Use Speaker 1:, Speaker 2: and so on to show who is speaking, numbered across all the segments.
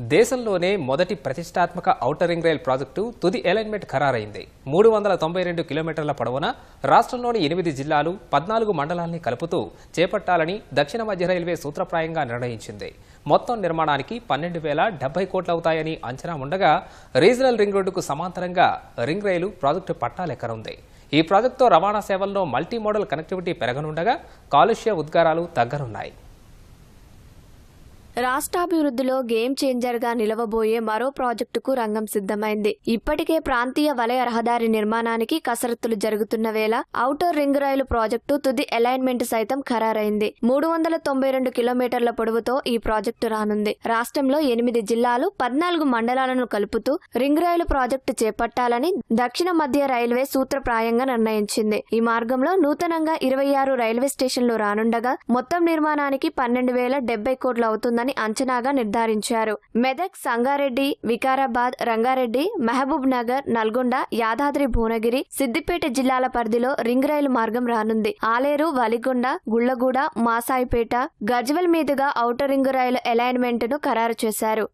Speaker 1: దేశంలోనే మొదటి ప్రతిష్టాత్మక ఔటర్ రింగ్ రైల్ ప్రాజెక్టు తుది అలైన్మెంట్ ఖరారైంది. 392 కిలోమీటర్ల పొడవున రాష్ట్రంలోని 8 జిల్లాలు 14 మండలాల్ని కలుపుతూ చేపట్టాలని దక్షిణ మధ్య రైల్వే సూత్రప్రాయంగా నిర్ణయించింది. మొత్తం నిర్మాణానికి 12,070 కోట్లవుతాయని అంచనా ఉండగా రీజనల్ రింగ్ రోడ్డుకు సమాంతరంగా రింగ్ రైలు ప్రాజెక్టు పట్టాలెక్కనుంది. ఈ ప్రాజెక్టుతో రవాణా సేవల్లో మల్టీ మోడల్ కనెక్టివిటీ పెరగనుండగా కాలుష్య ఉద్గారాలు తగ్గనున్నాయి.
Speaker 2: రాష్ట్రాభివృద్ధిలో గేమ్ చేంజర్ గా నిలవబోయే మరో ప్రాజెక్టుకు రంగం సిద్ధమైంది. ఇప్పటికే ప్రాంతీయ వలయ రహదారి నిర్మాణానికి కసరత్తులు జరుగుతున్న వేళ ఔటర్ రింగ్ రైలు ప్రాజెక్టు తుది అలైన్మెంట్ సైతం ఖరారైంది. 392 కిలోమీటర్ల పొడవుతో ఈ ప్రాజెక్టు రానుంది. రాష్ట్రంలో 8 జిల్లాలు 14 మండలాలను కలుపుతూ రింగ్ రైలు ప్రాజెక్టు చేపట్టాలని దక్షిణ మధ్య రైల్వే సూత్రప్రాయంగా నిర్ణయించింది. ఈ మార్గంలో నూతనంగా 26 రైల్వే స్టేషన్లు రానుండగా మొత్తం నిర్మాణానికి 12,070 కోట్లు అవుతుంది అంచనాగా నిర్ధారించారు. మెదక్, సంగారెడ్డి, వికారాబాద్, రంగారెడ్డి, మహబూబ్ నగర్, నల్గొండ, యాదాద్రి భువనగిరి, సిద్దిపేట జిల్లాల పరిధిలో రింగ్ రైలు మార్గం రానుంది. ఆలేరు, వలిగొండ, గుళ్లగూడ, మాసాయిపేట, గజ్వెల్ మీదుగా ఔటర్ రింగ్ రైలు అలైన్మెంట్ ను ఖరారు చేశారు.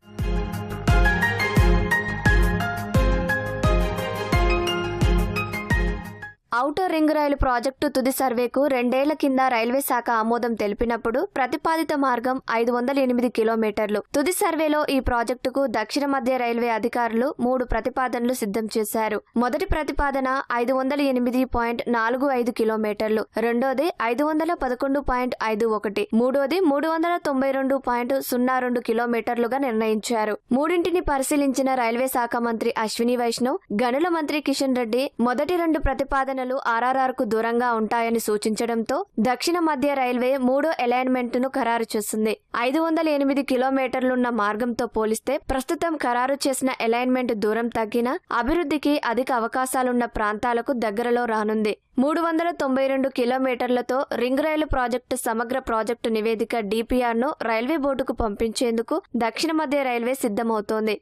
Speaker 2: ఔటర్ రింగ్ రైలు ప్రాజెక్టు తుది సర్వేకు 2 ఏళ్ల కింద రైల్వే శాఖ ఆమోదం తెలిపినప్పుడు ప్రతిపాదిత మార్గం 508 కిలోమీటర్లు. తుది సర్వేలో ఈ ప్రాజెక్టుకు దక్షిణ మధ్య రైల్వే అధికారులు 3 ప్రతిపాదనలు సిద్ధం చేశారు. మొదటి ప్రతిపాదన 508.45 కిలోమీటర్లు, రెండోది 511.51, మూడోది 392.02 కిలోమీటర్లుగా నిర్ణయించారు. మూడింటిని పరిశీలించిన రైల్వే శాఖ మంత్రి అశ్విని వైష్ణవ్, గనుల మంత్రి కిషన్ రెడ్డి మొదటి 2 ప్రతిపాదనలు ఆర్ఆర్ఆర్ కు దూరంగా ఉంటాయని సూచించడంతో దక్షిణ మధ్య రైల్వే 3వ అలైన్మెంట్ ను ఖరారు చేసింది. 508 కిలోమీటర్లున్న మార్గంతో పోలిస్తే ప్రస్తుతం ఖరారు చేసిన అలైన్మెంట్ దూరం తగ్గిన అభివృద్ధికి అధిక అవకాశాలున్న ప్రాంతాలకు దగ్గరలో రానుంది. 392 కిలోమీటర్లతో రింగ్ రైలు ప్రాజెక్టు సమగ్ర ప్రాజెక్టు నివేదిక డిపిఆర్ ను రైల్వే బోర్డుకు పంపించేందుకు దక్షిణ మధ్య రైల్వే సిద్ధమవుతోంది.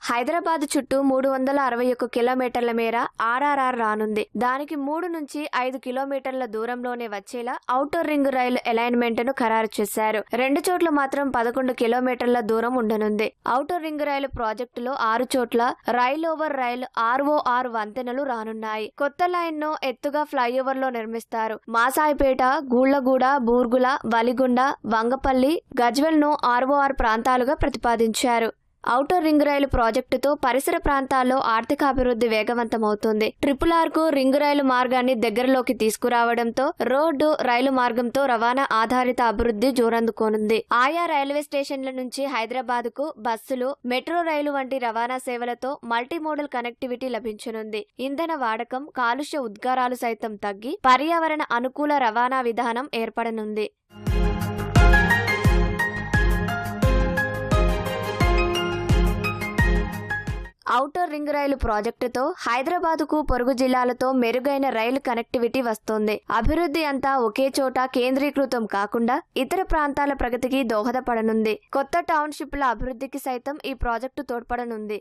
Speaker 2: హైదరాబాద్ చుట్టూ 361 కిలోమీటర్ల మేర ఆర్ఆర్ఆర్ రానుంది. దానికి 3 నుంచి 5 కిలోమీటర్ల దూరంలోనే వచ్చేలా ఔటర్ రింగ్ రైలు అలైన్మెంట్ ను ఖరారు చేశారు. 2 చోట్ల మాత్రం 11 కిలోమీటర్ల దూరం ఉండనుంది. ఔటర్ రింగ్ రైలు ప్రాజెక్టులో 6 చోట్ల రైల్ ఓవర్ రైల్ ROR వంతెనలు రానున్నాయి. కొత్త లైన్ ను ఎత్తుగా ఫ్లైఓవర్ లో నిర్మిస్తారు. మాసాయిపేట, గూళ్లగూడ, బూర్గుల, వలిగొండ, వంగపల్లి, గజ్వెల్ ను ROR ప్రాంతాలుగా ప్రతిపాదించారు. ఔటర్ రింగ్ రైలు ప్రాజెక్టుతో పరిసర ప్రాంతాల్లో ఆర్థికాభివృద్ధి వేగవంతమవుతుంది. RRR కు రింగ్ రైలు మార్గాన్ని దగ్గరలోకి తీసుకురావడంతో రోడ్డు, రైలు మార్గంతో రవాణా ఆధారిత అభివృద్ధి జోరందుకోనుంది. ఆయా రైల్వే స్టేషన్ల నుంచి హైదరాబాద్ కు బస్సులు, మెట్రో రైలు వంటి రవాణా సేవలతో మల్టీ మోడల్ కనెక్టివిటీ లభించనుంది. ఇంధన వాడకం, కాలుష్య ఉద్గారాలు సైతం తగ్గి పర్యావరణ అనుకూల రవాణా విధానం ఏర్పడనుంది. ఔటర్ రింగ్ రైలు ప్రాజెక్టుతో హైదరాబాద్ కు పొరుగు జిల్లాలతో మెరుగైన రైలు కనెక్టివిటీ వస్తోంది. అభివృద్ధి అంతా ఒకే చోట కేంద్రీకృతం కాకుండా ఇతర ప్రాంతాల ప్రగతికి దోహదపడనుంది. కొత్త టౌన్షిప్ల అభివృద్ధికి సైతం ఈ ప్రాజెక్టు తోడ్పడనుంది.